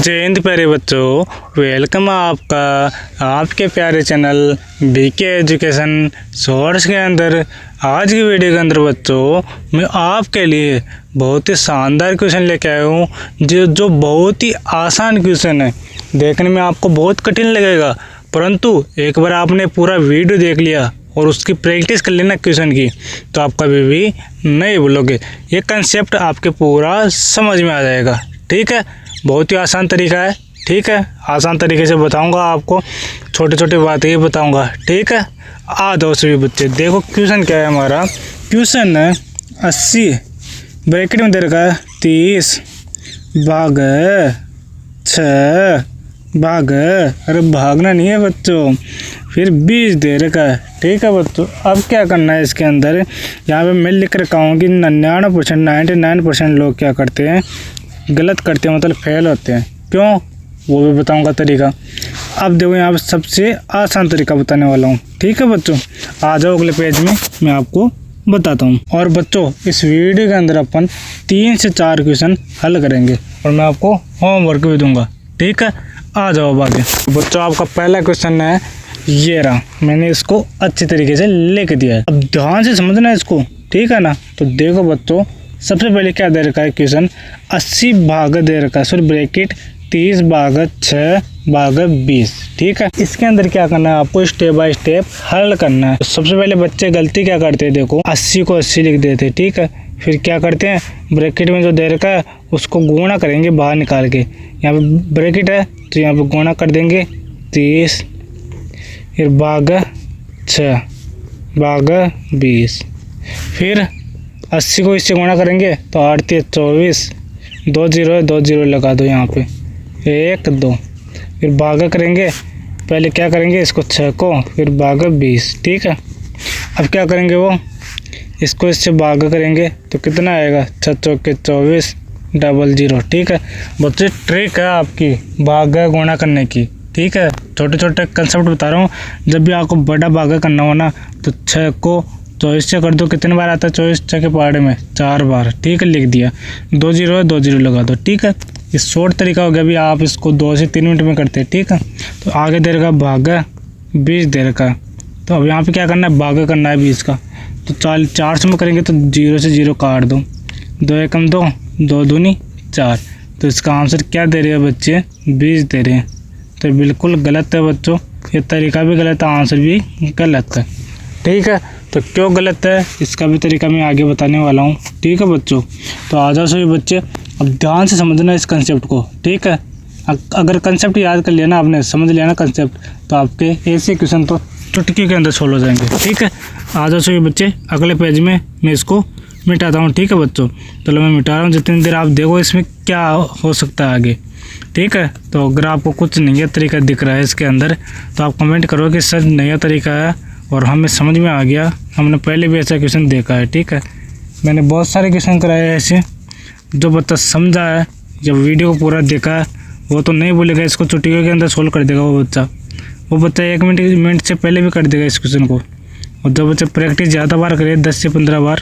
जय हिंद प्यारे बच्चों, वेलकम आपका आपके प्यारे चैनल बीके एजुकेशन शॉर्ट्स के अंदर। आज की वीडियो के अंदर बच्चों मैं आपके लिए बहुत ही शानदार क्वेश्चन लेके आया हूँ जो बहुत ही आसान क्वेश्चन है। देखने में आपको बहुत कठिन लगेगा, परंतु एक बार आपने पूरा वीडियो देख लिया और उसकी प्रैक्टिस कर लेना क्वेश्चन की, तो आप कभी भी नहीं भूलोगे। ये कंसेप्ट आपके पूरा समझ में आ जाएगा। ठीक है, बहुत ही आसान तरीका है। ठीक है, आसान तरीके से बताऊंगा आपको, छोटे छोटे बातें ही बताऊंगा। ठीक है, आ जाओ सभी बच्चे। देखो क्वेश्चन क्या है हमारा। क्वेश्चन है 80 ब्रैकेट में दे रखा है 30 भाग 6 भाग, अरे भागना नहीं है बच्चों, फिर 20 दे रखा है। ठीक है बच्चों, अब क्या करना है इसके अंदर, यहाँ पे मैं लिख रखा हूँ कि 99% लोग क्या करते हैं, गलत करते हैं, मतलब फेल होते हैं। क्यों, वो भी बताऊंगा तरीका। अब देखो यहाँ पे सबसे आसान तरीका बताने वाला हूँ। ठीक है बच्चों, आ जाओ अगले पेज में, मैं आपको बताता हूँ। और बच्चों इस वीडियो के अंदर अपन 3 से 4 क्वेश्चन हल करेंगे और मैं आपको होमवर्क भी दूंगा। ठीक है, आ जाओ आगे। बच्चों आपका पहला क्वेश्चन है ये रहा, मैंने इसको अच्छी तरीके से लिख दिया है। अब ध्यान से समझना है इसको, ठीक है ना। तो देखो बच्चों, सबसे पहले क्या दे रखा है क्वेश्चन, 80 भाग दे रखा है, सॉरी ब्रैकेट 30 भाग 6 भाग 20। ठीक है, इसके अंदर क्या करना है, आपको स्टेप बाय स्टेप हल करना है। तो सबसे पहले बच्चे गलती क्या करते हैं, देखो 80 को 80 लिख देते हैं। ठीक है, फिर क्या करते हैं, ब्रैकेट में जो दे रखा है उसको गुणा करेंगे बाहर निकाल के। यहाँ पे ब्रैकेट है तो यहाँ पे गुणा कर देंगे 30, फिर भाग 6 भाग 20, फिर 80 को इससे गुणा करेंगे तो 8 3 24, 2 0 2 0 लगा दो यहाँ पे 1 2, फिर भागा करेंगे। पहले क्या करेंगे, इसको 6 को, फिर भागा 20। ठीक है, अब क्या करेंगे, वो इसको इससे भागा करेंगे तो कितना आएगा, 6 चौके 24 00। ठीक है बच्चे, ट्रिक है आपकी भागा गुणा करने की। ठीक है, छोटे छोटे कंसेप्ट बता रहा हूँ। जब भी आपको बड़ा भागा करना हो ना, तो 6 को 24 से कर दो, कितने बार आता है 24 6 के पहाड़े में 4 बार। ठीक है, लिख दिया, 2 0 2 0 लगा दो। ठीक है, ये शॉर्ट तरीका हो गया। भी आप इसको 2 से 3 मिनट में करते हैं। ठीक है, तो आगे दे रखा भागा 20 दे रखा है, तो अब यहाँ पे क्या करना है, भागा करना है 20 का। तो 400 में करेंगे तो 0 से 0 काट दो, 2 एकम 2 2 दूनी 4। तो इसका आंसर क्या दे रहे हैं बच्चे, 20 दे रहे हैं। तो बिल्कुल गलत है बच्चों, ये तरीका भी गलत है, आंसर भी गलत है। ठीक है, तो क्यों गलत है इसका भी तरीका मैं आगे बताने वाला हूँ। ठीक है बच्चों, तो आ जाओ सभी बच्चे, अब ध्यान से समझना इस कंसेप्ट को। ठीक है, अगर कंसेप्ट याद कर लिया ना आपने, समझ लिया ना कंसेप्ट, तो आपके ऐसे क्वेश्चन तो चुटकी के अंदर सोल्व हो जाएंगे। ठीक है, आ जाओ सभी बच्चे, अगले पेज में मैं इसको मिटाता हूँ। ठीक है बच्चों, चलो मैं मिटा रहा हूँ, जितनी देर आप देखो इसमें क्या हो सकता है आगे। ठीक है, तो अगर आपको कुछ नया तरीका दिख रहा है इसके अंदर, तो आप कमेंट करो कि सर नया तरीका है और हमें समझ में आ गया, हमने पहले भी ऐसा क्वेश्चन देखा है। ठीक है, मैंने बहुत सारे क्वेश्चन कराए हैं ऐसे, जो बच्चा समझा है, जब वीडियो को पूरा देखा है, वो तो नहीं भूलेगा, इसको चुटकियों के अंदर सोल्व कर देगा वो बच्चा 1 मिनट से पहले भी कर देगा इस क्वेश्चन को। और जो बच्चा प्रैक्टिस ज़्यादा बार करे, 10 से 15 बार,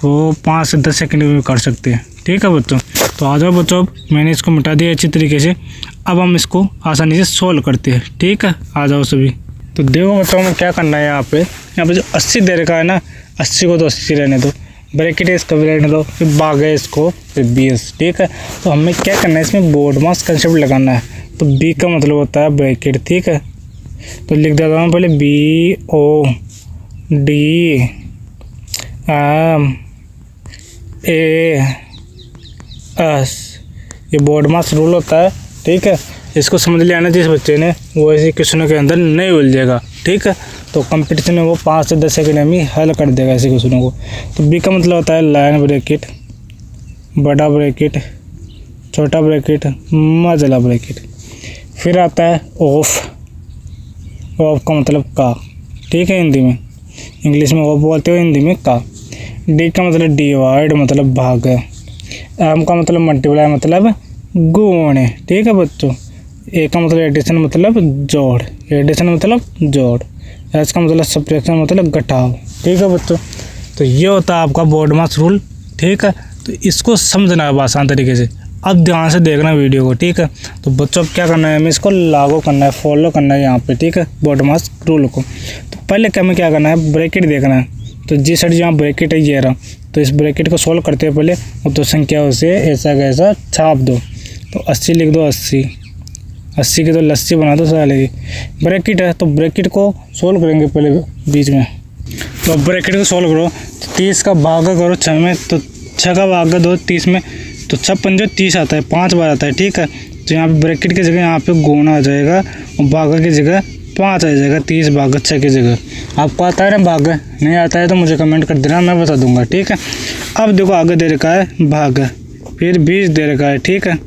वो 5 से 10 सेकंड में कर सकते हैं। ठीक है बच्चों, तो आ जाओ बच्चों, मैंने इसको मिटा दिया अच्छी तरीके से। अब हम इसको आसानी से सोल्व करते हैं। ठीक है, आ जाओ सभी। तो देखो बच्चों, हमें क्या करना है, यहाँ पे जो 80 दे रखा है ना, 80 को तो 80 रहने दो, ब्रैकेट है इसका भी रहने दो, फिर भाग है इसको, फिर 20। ठीक है, तो हमें क्या करना है, इसमें बोर्ड मास कंसेप्ट लगाना है। तो बी का मतलब होता है ब्रैकेट। ठीक है, तो लिख देता हूँ पहले BOD MAS, ये बोर्ड मास रूल होता है। ठीक है, इसको समझ लिया ना जिस बच्चे ने, वो ऐसे क्वेश्चनों के अंदर नहीं उलझेगा। ठीक है, तो कंपटीशन में वो 5 से 10 सेकंड में ही हल कर देगा ऐसे क्वेश्चनों को। तो बी का मतलब होता है लाइन ब्रैकेट, बड़ा ब्रैकेट, छोटा ब्रैकेट, मझला ब्रैकेट। फिर आता है ऑफ का मतलब का। ठीक है, हिंदी में, इंग्लिश में ऑफ बोलते हो, हिंदी में का। डी का मतलब डिवाइड, मतलब भाग है। एम का मतलब मल्टीप्लाई, मतलब गुण है। ठीक है बच्चों, ए का मतलब एडिशन, मतलब जोड़, एडिशन मतलब जोड़। एस का मतलब सब्ट्रैक्शन, मतलब घटाव। ठीक है बच्चों, तो ये होता है आपका बोर्ड मास रूल। ठीक है, तो इसको समझना है आसान तरीके से। अब ध्यान से देखना वीडियो को, ठीक है। तो बच्चों अब क्या करना है, हमें इसको लागू करना है, फॉलो करना है यहाँ पे, ठीक है, बॉडमास रूल को। तो पहले हमें क्या करना है, ब्रैकेट देखना है। तो जिस साइड जहाँ ब्रैकेट है ये रहा, तो इस ब्रैकेट को सोल्व करते हैं पहले, और तो संख्या से ऐसा कैसा छाप दो। तो 80 लिख दो, 80 की तो लस्सी बना दो साले की। ब्रैकेट है तो ब्रैकेट को सोल्व करेंगे पहले बीच में। तो ब्रैकेट को सोल्व करो, तो 30 का भाग करो 6 में, तो 6 का भाग दो 30 में, तो 6 पंजे 30 आता है, 5 बार आता है, ठीक है। तो यहाँ पे ब्रैकेट की जगह यहाँ पे गुणा आ जाएगा और भागा की जगह 5 आ जाएगा, 30 भाग 6 की जगह। आपको आता है ना भाग? नहीं आता है तो मुझे कमेंट कर देना, मैं बता दूंगा, ठीक है। अब देखो आगे दे रखा है भाग, फिर 20 दे रखा है, ठीक है।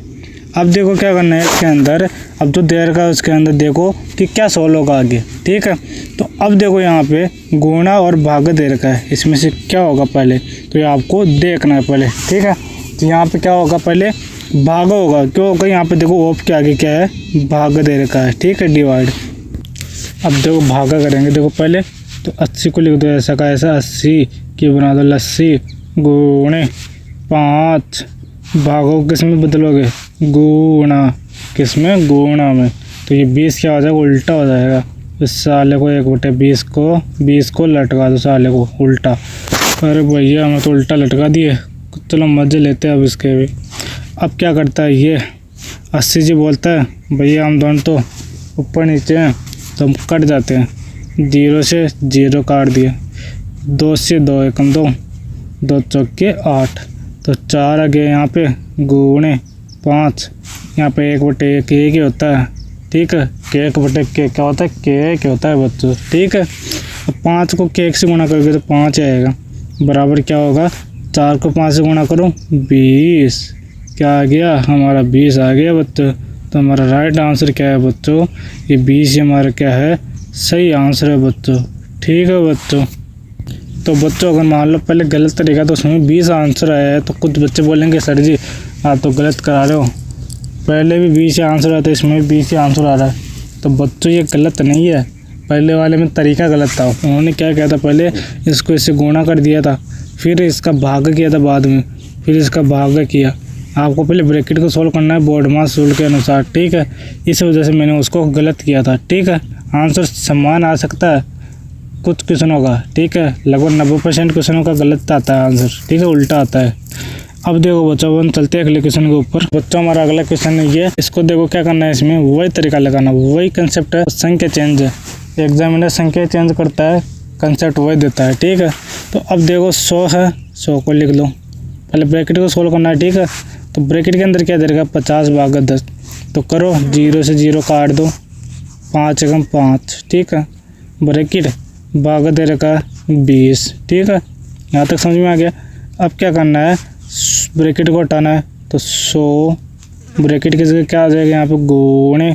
अब देखो क्या करना है इसके अंदर, अब जो दे रखा है उसके अंदर देखो कि क्या सोल्व होगा आगे, ठीक है। तो अब देखो यहाँ पे गुणा और भाग दे रखा है, इसमें से क्या होगा पहले, तो ये आपको देखना है पहले, ठीक है। तो यहाँ पे क्या होगा, पहले भाग होगा, क्यों होगा, यहाँ पे देखो ऑफ के आगे क्या है, भाग दे रखा है, ठीक है, डिवाइड। अब देखो भागा करेंगे, देखो पहले तो 80 को लिख दो ऐसा का ऐसा, 80 की बना दो लस्सी, गुणे 5, भागो किस में बदलोगे, गुणा, किस में, गुणा में। तो ये 20 क्या हो जाएगा, उल्टा हो जाएगा। इस साले को 1/20 को लटका दो साले को उल्टा। अरे भैया हमें तो उल्टा लटका दिए, चलो मज़े लेते हैं अब इसके भी। अब क्या करता है ये 80 जी बोलता है भैया हम दोनों तो ऊपर नीचे हैं तो हम कट जाते हैं, 0 से 0 काट दिए, 2 से 2 एकम 2, 2 चौके 8, तो 4 आ गए यहाँ पे, गुणे 5, यहाँ पे 1/1 एक ही होता है, ठीक है। के 1/1 क्या होता है, के होता है बच्चों, ठीक है। अब 5 को के से गुणा करोगे तो 5 आएगा, बराबर क्या होगा, 4 को 5 से गुणा करो 20, क्या आ गया हमारा 20 आ गया बच्चों। तो हमारा राइट आंसर क्या है बच्चों, ये 20 ही हमारा क्या है, सही आंसर है बच्चों, ठीक है बच्चों। तो बच्चों अगर मान लो पहले गलत तरीका तो उसमें 20 आंसर आया है, तो कुछ बच्चे बोलेंगे सर जी आप तो गलत करा रहे हो, पहले भी 20 आंसर आता है, इसमें भी 20 आंसर आ रहा है। तो बच्चों ये गलत नहीं है, पहले वाले में तरीका गलत था। उन्होंने क्या किया था, पहले इसको इससे गुणा कर दिया था, फिर इसका भाग किया था बाद में, फिर इसका भाग किया। आपको पहले ब्रैकेट को सोल्व करना है बॉडमास रूल के अनुसार, ठीक है। इस वजह से मैंने उसको गलत किया था, ठीक है। आंसर समान आ सकता है कुछ क्वेश्चनों का, ठीक है, लगभग 90% क्वेश्चनों का गलत आता है आंसर, ठीक है, उल्टा आता है। अब देखो बच्चों हम चलते हैं अगले क्वेश्चन के ऊपर। बच्चों हमारा अगला क्वेश्चन है ये, इसको देखो क्या करना है, इसमें वही तरीका लगाना, वही कंसेप्ट है, संख्या चेंज है, एग्जामिनर संख्या चेंज करता है, कंसेप्ट वही देता है, ठीक है। तो अब देखो 100 है, 100 को लिख लो, पहले ब्रैकेट को सोल्व करना है, ठीक है। तो ब्रैकेट के अंदर क्या दे रखा, 50 भागा 10, तो करो 0 से 0 काट दो, 5 एकम 5, ठीक है, ब्रैकेट भागा दे रखा 20, ठीक है, यहाँ तक समझ में आ गया। अब क्या करना है, ब्रैकेट को हटाना है, तो 100 ब्रैकेट की जगह क्या आ जाएगा यहाँ पे, गुणे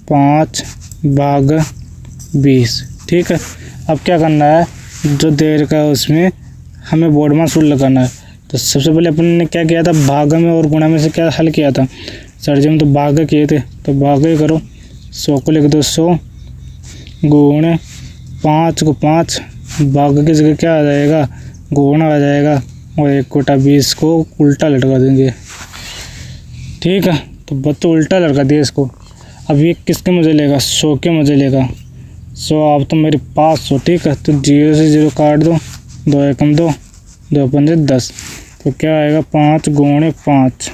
5 भाग 20, ठीक है। अब क्या करना है, जो दे रखा है उसमें हमें बॉडमास रूल लगाना है। तो सबसे पहले अपन ने क्या किया था, भाग में और गुणा में से क्या हल किया था, सर जी हम तो भाग किए थे, तो भाग ही करो, 100 को लिख दो 100, गुणे 5 को 5, भाग की जगह क्या आ जाएगा, गुणा आ जाएगा, और 1/20 को उल्टा लटका देंगे, ठीक है। तो बच्चों उल्टा लटका दिया इसको। अब ये किसके मजे लेगा, 100 के मजे लेगा, 100 आप तो मेरे पास 100, ठीक है। तो 0 से 0 काट दो, 2 एकम 2, 2 पंजे 10, तो क्या आएगा, 5 गुणे 5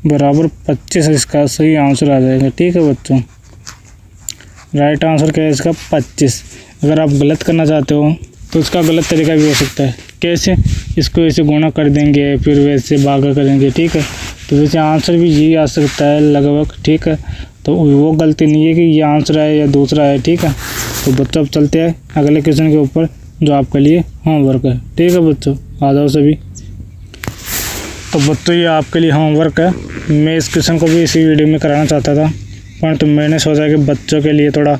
बराबर 25, इसका सही आंसर आ जाएगा, ठीक है बच्चों। राइट आंसर क्या है इसका, 25। अगर आप गलत करना चाहते हो तो इसका गलत तरीका भी हो सकता है, कैसे, इसको ऐसे गुणा कर देंगे फिर वैसे भागा करेंगे, ठीक है। तो वैसे आंसर भी यही आ सकता है लगभग, ठीक है। तो वो गलती नहीं है कि ये आंसर है या दूसरा है, ठीक है। तो बच्चों अब चलते हैं अगले क्वेश्चन के ऊपर जो आपके लिए होमवर्क है, ठीक है बच्चों, आ जाओ सभी। तो बच्चों ये आपके लिए होमवर्क है, मैं इस क्वेश्चन को भी इसी वीडियो में कराना चाहता था, परंतु मैंने सोचा कि बच्चों के लिए थोड़ा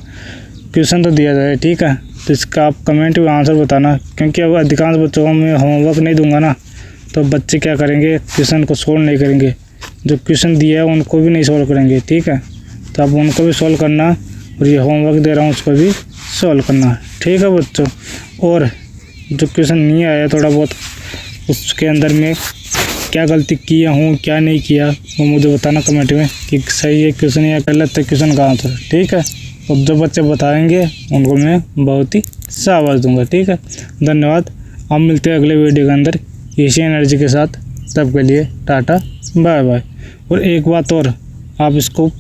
क्वेश्चन तो दिया जाए, ठीक है। तो इसका आप कमेंट में आंसर बताना, क्योंकि अब अधिकांश बच्चों को मैं होमवर्क नहीं दूंगा ना, तो बच्चे क्या करेंगे, क्वेश्चन को सोल्व नहीं करेंगे, जो क्वेश्चन दिया है उनको भी नहीं सोल्व करेंगे, ठीक है। तो अब उनको भी सोल्व करना, और ये होमवर्क दे रहा हूँ उसको भी सोल्व करना, ठीक है बच्चों। और जो क्वेश्चन नहीं आया थोड़ा बहुत, उसके अंदर में क्या गलती किया हूँ क्या नहीं किया वो मुझे बताना कमेंट में कि सही है क्वेश्चन या गलत है क्वेश्चन का आंसर। ठीक है, और जो बच्चे बताएंगे उनको मैं बहुत ही शाबाश दूंगा। ठीक है, धन्यवाद। हम मिलते हैं अगले वीडियो के अंदर इसी एनर्जी के साथ। तब के लिए टाटा बाय बाय। और एक बात और, आप इसको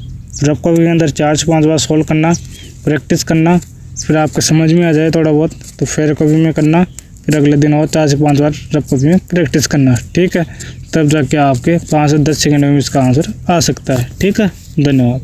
रफ कॉपी के अंदर 4 से 5 बार सॉल्व करना, प्रैक्टिस करना, फिर आपको समझ में आ जाए थोड़ा बहुत तो फेयर कॉपी में करना, फिर अगले दिन और 4 से 5 बार रफ कॉपी में प्रैक्टिस करना। ठीक है, तब जाके आपके 5 से 10 सेकंड में इसका आंसर आ सकता है। ठीक है, धन्यवाद।